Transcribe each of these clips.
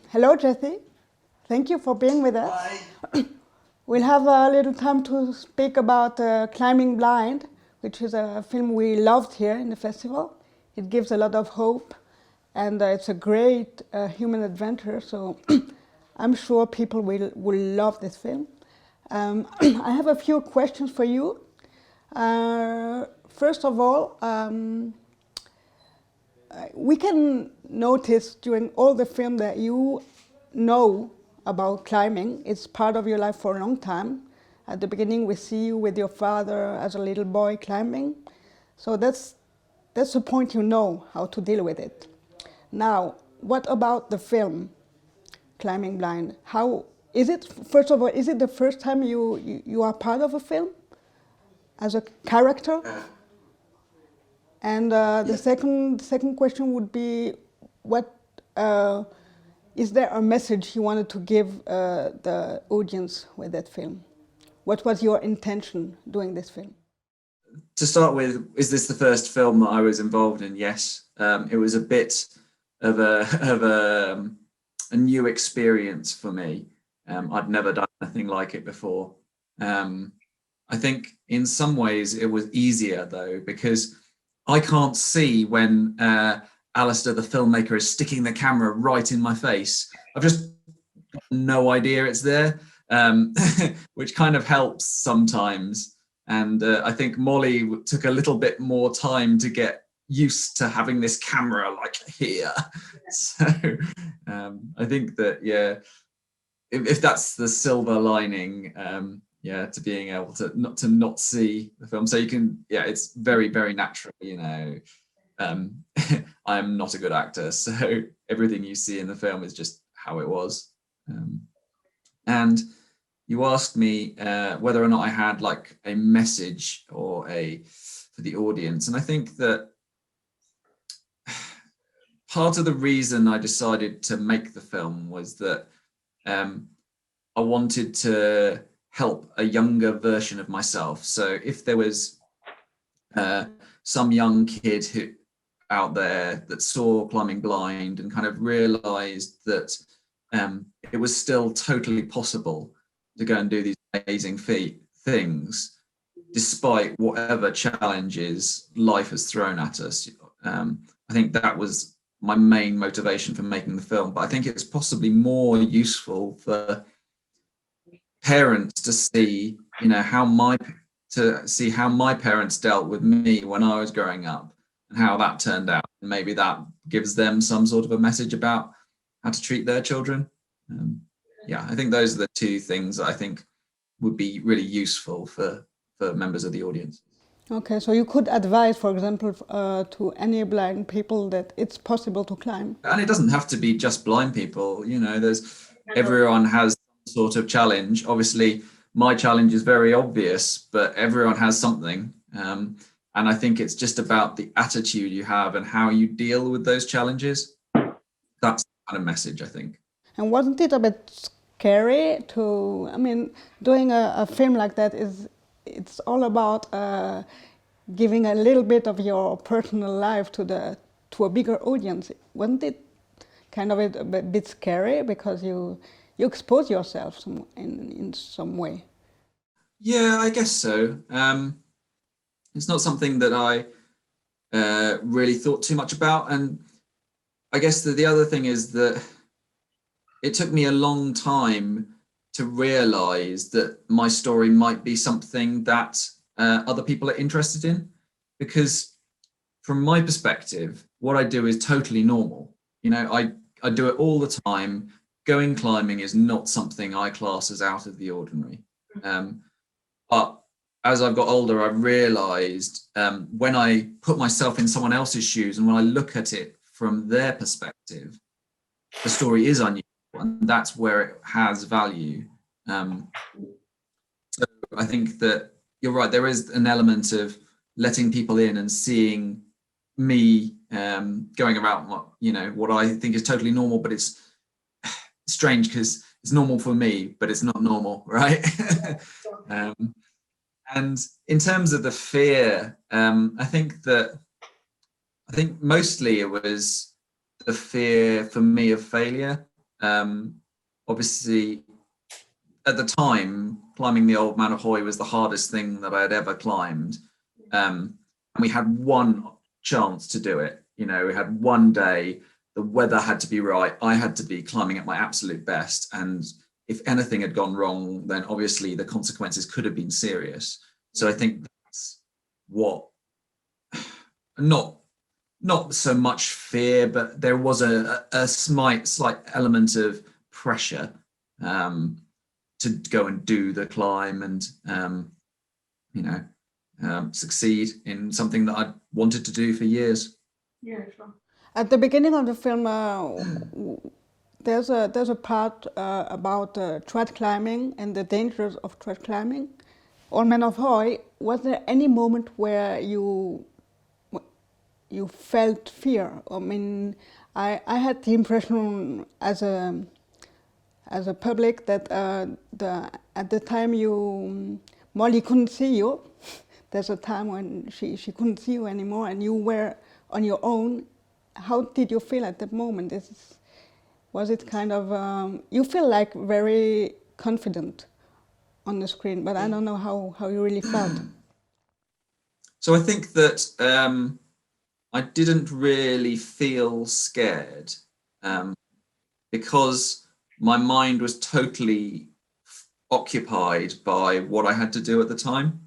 Hello, Jesse. Thank you for being with us. Hi. We'll have a little time to speak about Climbing Blind, which is a film we loved here in the festival. It gives a lot of hope, and it's a great human adventure, so I'm sure people will love this film. I have a few questions for you. First of all, we can notice during all the film that you know about climbing. It's part of your life for a long time. At the beginning, we see you with your father as a little boy climbing. So that's the point, you know how to deal with it. Now, what about the film Climbing Blind? How is it? First of all, is it the first time you are part of a film as a character? Uh, And the yeah. second question would be, what is there a message you wanted to give the audience with that film? What was your intention doing this film? To start with, is this the first film that I was involved in? Yes. It was a bit of a new experience for me. I'd never done anything like it before. I think in some ways it was easier though, because I can't see when Alistair, the filmmaker, is sticking the camera right in my face. I've just got no idea it's there, which kind of helps sometimes. And I think Molly took a little bit more time to get used to having this camera like here. So I think that, yeah, if that's the silver lining, yeah, to being able to not see the film. So you can, yeah, it's very natural, you know. I'm not a good actor, so everything you see in the film is just how it was. And you asked me whether or not I had like a message or a for the audience, and I think that part of the reason I decided to make the film was that I wanted to help a younger version of myself. So if there was some young kid who out there that saw Climbing Blind and kind of realized that it was still totally possible to go and do these amazing things despite whatever challenges life has thrown at us. I think that was my main motivation for making the film, but I think it's possibly more useful for parents to see, you know, how my parents dealt with me when I was growing up and how that turned out. And maybe that gives them some sort of a message about how to treat their children. Yeah, I think those are the two things that I think would be really useful for members of the audience. Okay, so you could advise, for example, to any blind people that it's possible to climb. And it doesn't have to be just blind people, you know, there's everyone has some sort of challenge. Obviously, my challenge is very obvious, but everyone has something. And I think it's just about the attitude you have and how you deal with those challenges. That's the kind of message, I think. And wasn't it a bit scary to, I mean, doing a film like that it's all about giving a little bit of your personal life to a bigger audience. Wasn't it kind of a bit scary because you expose yourself in some way? Yeah, I guess so. It's not something that I really thought too much about. And I guess the other thing is that it took me a long time to realize that my story might be something that other people are interested in, because from my perspective, what I do is totally normal. You know, I do it all the time. Going climbing is not something I class as out of the ordinary. But as I've got older, I've realized when I put myself in someone else's shoes and when I look at it from their perspective, the story is unusual, and that's where it has value. Um, so I think that you're right. There is an element of letting people in and seeing me going about what I think is totally normal, but it's strange because it's normal for me, but it's not normal, right? um, and in terms of the fear, I think mostly it was the fear for me of failure. Obviously, at the time, climbing the Old Man of Hoy was the hardest thing that I had ever climbed. And we had one chance to do it. You know, we had one day, the weather had to be right. I had to be climbing at my absolute best. And if anything had gone wrong, then obviously the consequences could have been serious. So I think that's what, not so much fear, but there was a slight element of pressure to go and do the climb and, succeed in something that I wanted to do for years. Yeah, sure. At the beginning of the film, there's a part about trad climbing and the dangers of trad climbing. On Man of Hoy, was there any moment where you felt fear? I mean, I had the impression as a public that at the time Molly couldn't see you. There's a time when she couldn't see you anymore, and you were on your own. How did you feel at that moment? Was it kind of you feel like very confident on the screen, but I don't know how you really felt. So I think that I didn't really feel scared because my mind was totally occupied by what I had to do at the time.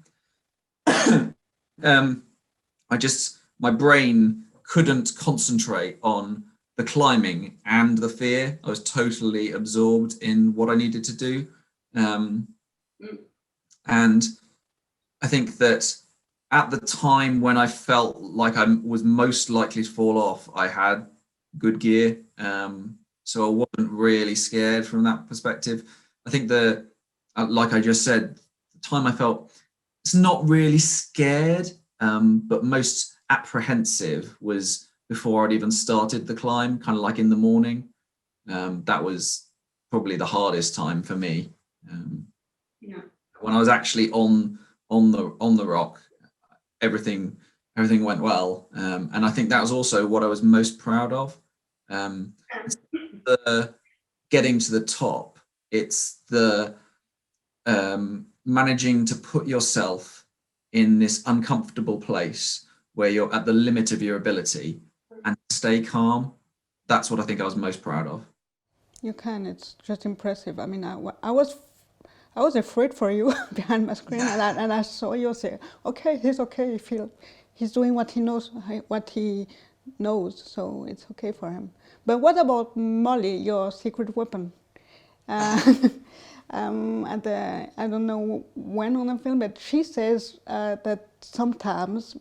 My brain couldn't concentrate on the climbing and the fear. I was totally absorbed in what I needed to do. And I think that at the time when I felt like I was most likely to fall off, I had good gear. So I wasn't really scared from that perspective. I think like I just said, the time I felt it's not really scared, but most apprehensive was before I'd even started the climb, kind of like in the morning. That was probably the hardest time for me. When I was actually on the rock, everything went well, and I think that was also what I was most proud of. The getting to the top, it's the managing to put yourself in this uncomfortable place where you're at the limit of your ability and stay calm. That's what I think I was most proud of. You can. It's just impressive. I mean, I was afraid for you behind my screen, and I saw you say, "Okay, he's okay. He's doing what he knows, so it's okay for him." But what about Molly, your secret weapon? I don't know when on the film, but she says that sometimes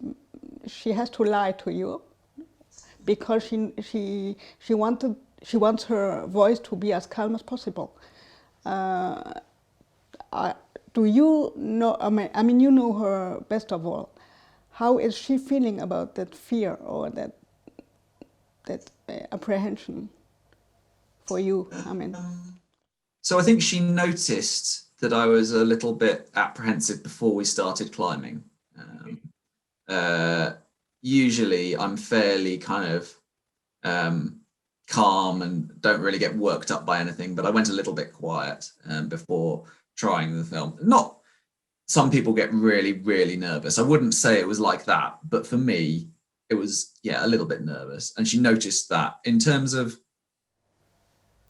she has to lie to you because she wants her voice to be as calm as possible. Do you know? I mean, you know her best of all. How is she feeling about that fear or that apprehension for you? I mean, so I think she noticed that I was a little bit apprehensive before we started climbing. Usually, I'm fairly kind of calm and don't really get worked up by anything, but I went a little bit quiet before trying the film. Not some people get really, really nervous. I wouldn't say it was like that, but for me, it was, a little bit nervous. And she noticed that in terms of.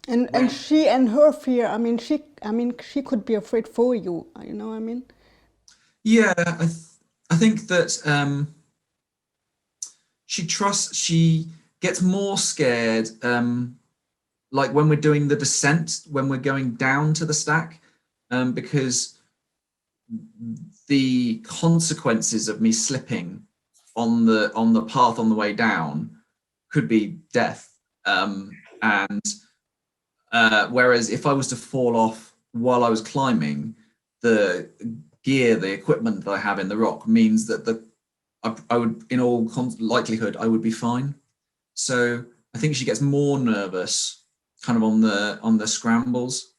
And she and her fear. I mean, she could be afraid for you. You know what I mean? Yeah, I think that she gets more scared, like when we're doing the descent, when we're going down to the stack, because the consequences of me slipping on the path on the way down could be death. Whereas if I was to fall off while I was climbing, the gear, the equipment that I have in the rock means that I would, in all likelihood, I would be fine. So I think she gets more nervous kind of on the scrambles.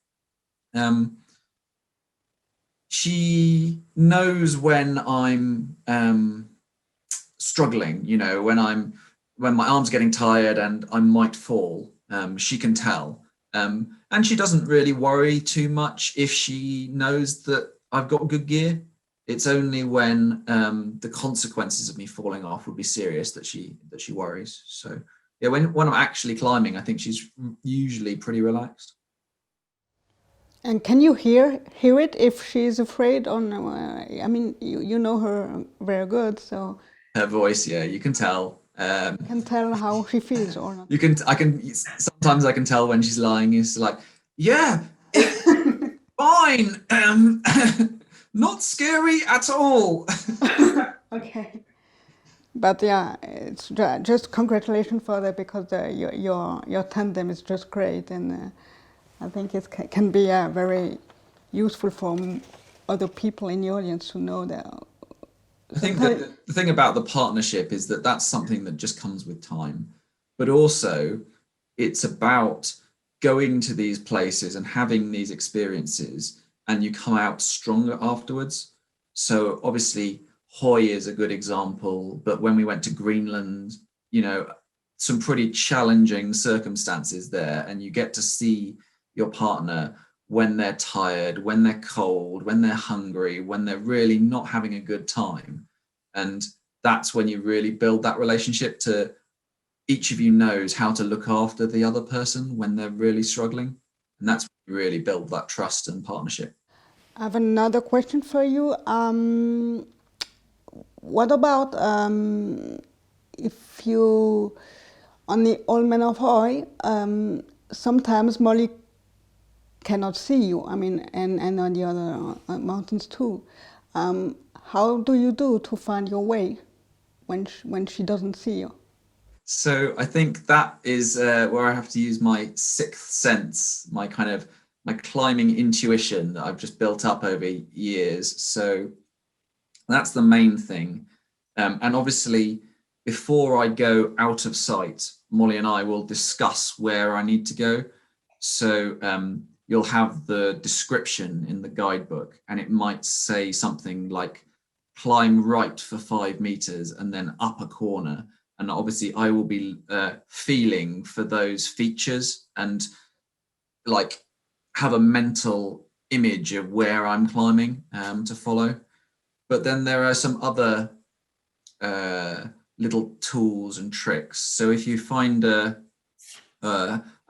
She knows when I'm struggling, when my arm's getting tired and I might fall. She can tell. And she doesn't really worry too much if she knows that I've got good gear. It's only when the consequences of me falling off would be serious that she worries. So yeah, when I'm actually climbing, I think she's usually pretty relaxed. And can you hear it if she's afraid? On I mean, you know her very good, so Her voice, yeah, you can tell. you can tell how she feels or not. Sometimes I can tell when she's lying. It's like, yeah, it's fine. Not scary at all. Okay. But yeah, it's just congratulations for that, because your tandem is just great, and I think it can be very useful for other people in the audience to know that. I think that the thing about the partnership is that that's something that just comes with time, but also it's about going to these places and having these experiences, and you come out stronger afterwards. So obviously Hoy is a good example, but when we went to Greenland, you know, some pretty challenging circumstances there, and you get to see your partner when they're tired, when they're cold, when they're hungry, when they're really not having a good time. And that's when you really build that relationship to each of you knows how to look after the other person when they're really struggling. And that's when you really build that trust and partnership. I have another question for you. What about if you, on the Old Man of Hoy, sometimes Molly cannot see you, I mean, and on the other mountains too. How do you do to find your way when she doesn't see you? So I think that is where I have to use my sixth sense, my climbing intuition that I've just built up over years. So that's the main thing. And obviously, before I go out of sight, Molly and I will discuss where I need to go. So you'll have the description in the guidebook, and it might say something like climb right for 5 meters and then up a corner. And obviously I will be feeling for those features and like have a mental image of where I'm climbing to follow. But then there are some other little tools and tricks. So if you find a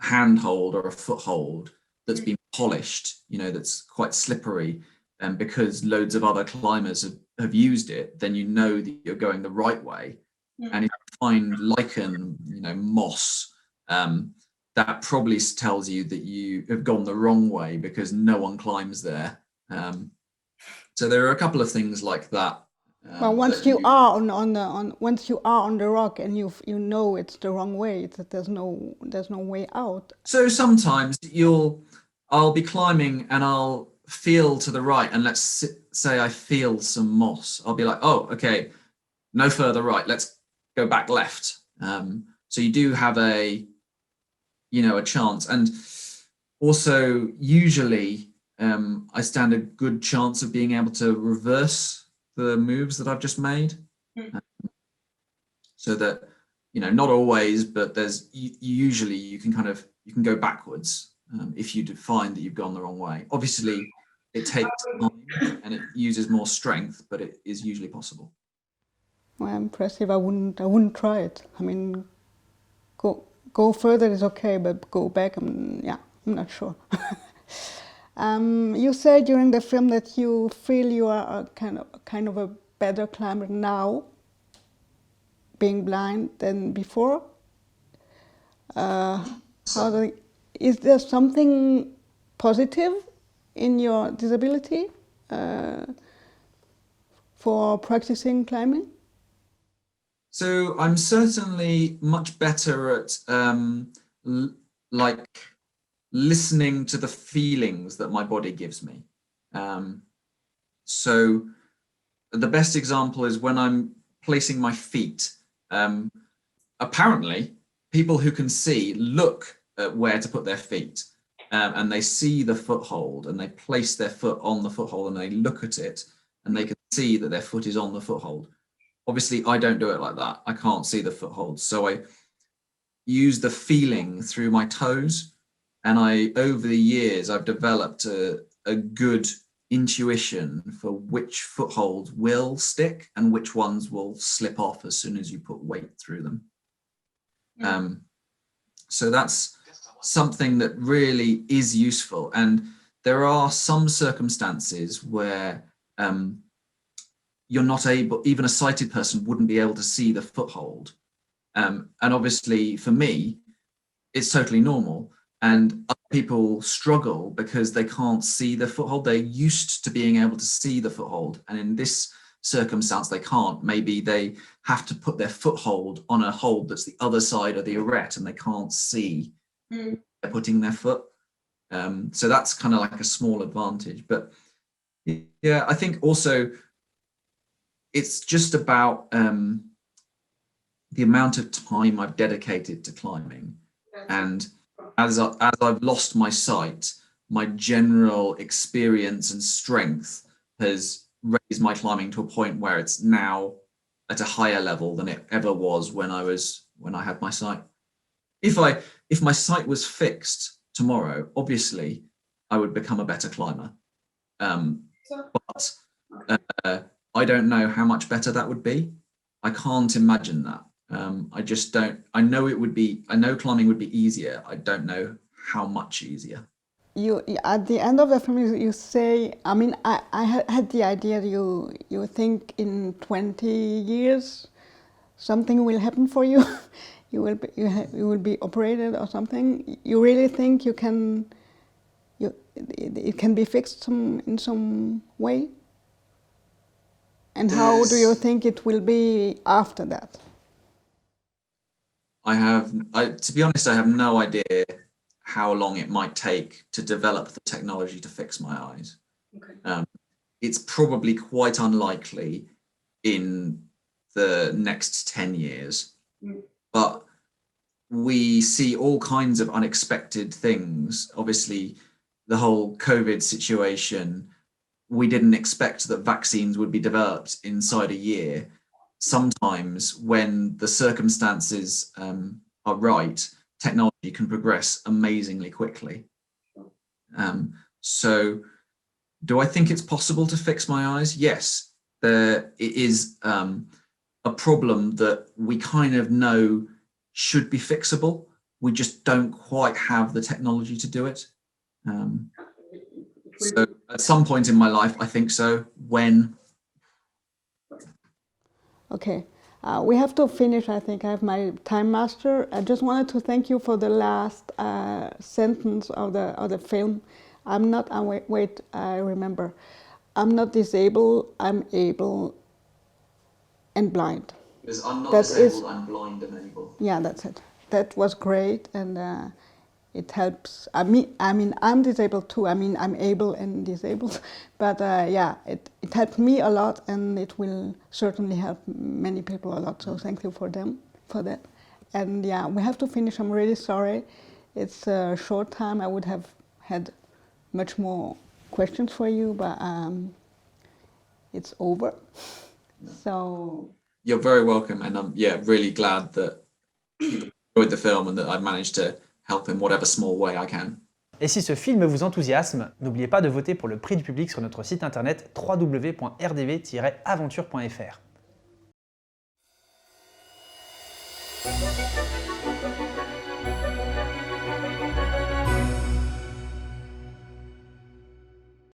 handhold or a foothold that's been polished, you know, that's quite slippery, and because loads of other climbers have used it, then you know that you're going the right way. And if you find lichen, you know, moss, that probably tells you that you have gone the wrong way because no one climbs there. So there are a couple of things like that. Well, once you are once you are on the rock and you know it's the wrong way, that there's no way out. So sometimes I'll be climbing and I'll feel to the right, and let's say I feel some moss. I'll be like, oh, okay, no further right. Let's go back left. So you do have a chance, and also usually I stand a good chance of being able to reverse the moves that I've just made. So that, you know, not always, but there's usually you can go backwards if you find that you've gone the wrong way. Obviously, it takes time and it uses more strength, but it is usually possible. Well, impressive. I wouldn't try it. I mean, go further is okay, but go back, I'm not sure. You said during the film that you feel you are a kind of a better climber now, being blind, than before. Is there something positive in your disability for practicing climbing? So I'm certainly much better at like listening to the feelings that my body gives me. So the best example is when I'm placing my feet. Apparently, people who can see look at where to put their feet, and they see the foothold, and they place their foot on the foothold, and they look at it, and they can see that their foot is on the foothold. Obviously, I don't do it like that. I can't see the foothold, so I use the feeling through my toes. And over the years, I've developed a good intuition for which footholds will stick and which ones will slip off as soon as you put weight through them. So that's something that really is useful. And there are some circumstances where you're not able, even a sighted person wouldn't be able to see the foothold. And obviously for me, it's totally normal. And other people struggle because they can't see the foothold. They're used to being able to see the foothold. And in this circumstance, they can't. Maybe they have to put their foothold on a hold that's the other side of the arete and they can't see they're putting their foot. So that's kind of like a small advantage. But yeah, I think also it's just about the amount of time I've dedicated to climbing. And as I've lost my sight, my general experience and strength has raised my climbing to a point where it's now at a higher level than it ever was when I had my sight. If my sight was fixed tomorrow, obviously I would become a better climber. But I don't know how much better that would be. I can't imagine that. I just don't. I know climbing would be easier. I don't know how much easier. You at the end of the film, you say, I mean, I had the idea you think in 20 years something will happen for you. you will be operated or something. You really think it can be fixed in some way? And how do you think it will be after that? To be honest, I have no idea how long it might take to develop the technology to fix my eyes. Okay. It's probably quite unlikely in the next 10 years, but we see all kinds of unexpected things. Obviously, the whole COVID situation, we didn't expect that vaccines would be developed inside a year. Sometimes when the circumstances are right, technology can progress amazingly quickly. So do I think it's possible to fix my eyes? Yes, it is a problem that we kind of know should be fixable. We just don't quite have the technology to do it. So at some point in my life, I think so. When? Okay, we have to finish. I think I have my time master. I just wanted to thank you for the last sentence of the film. I'm not. Wait, I remember. I'm not disabled. I'm able and blind. Because I'm not disabled. I'm blind and able. Yeah, that's it. That was great, and it helps. I mean, I'm disabled too. I mean, I'm able and disabled, but yeah, it helped me a lot, and it will certainly help many people a lot. So thank you for that. And yeah, we have to finish. I'm really sorry. It's a short time. I would have had much more questions for you, but it's over. So you're very welcome, and I'm really glad that you enjoyed the film and that I've managed to help in whatever small way I can. Et si ce film vous enthousiasme, n'oubliez pas de voter pour le prix du public sur notre site internet www.rdv-aventure.fr.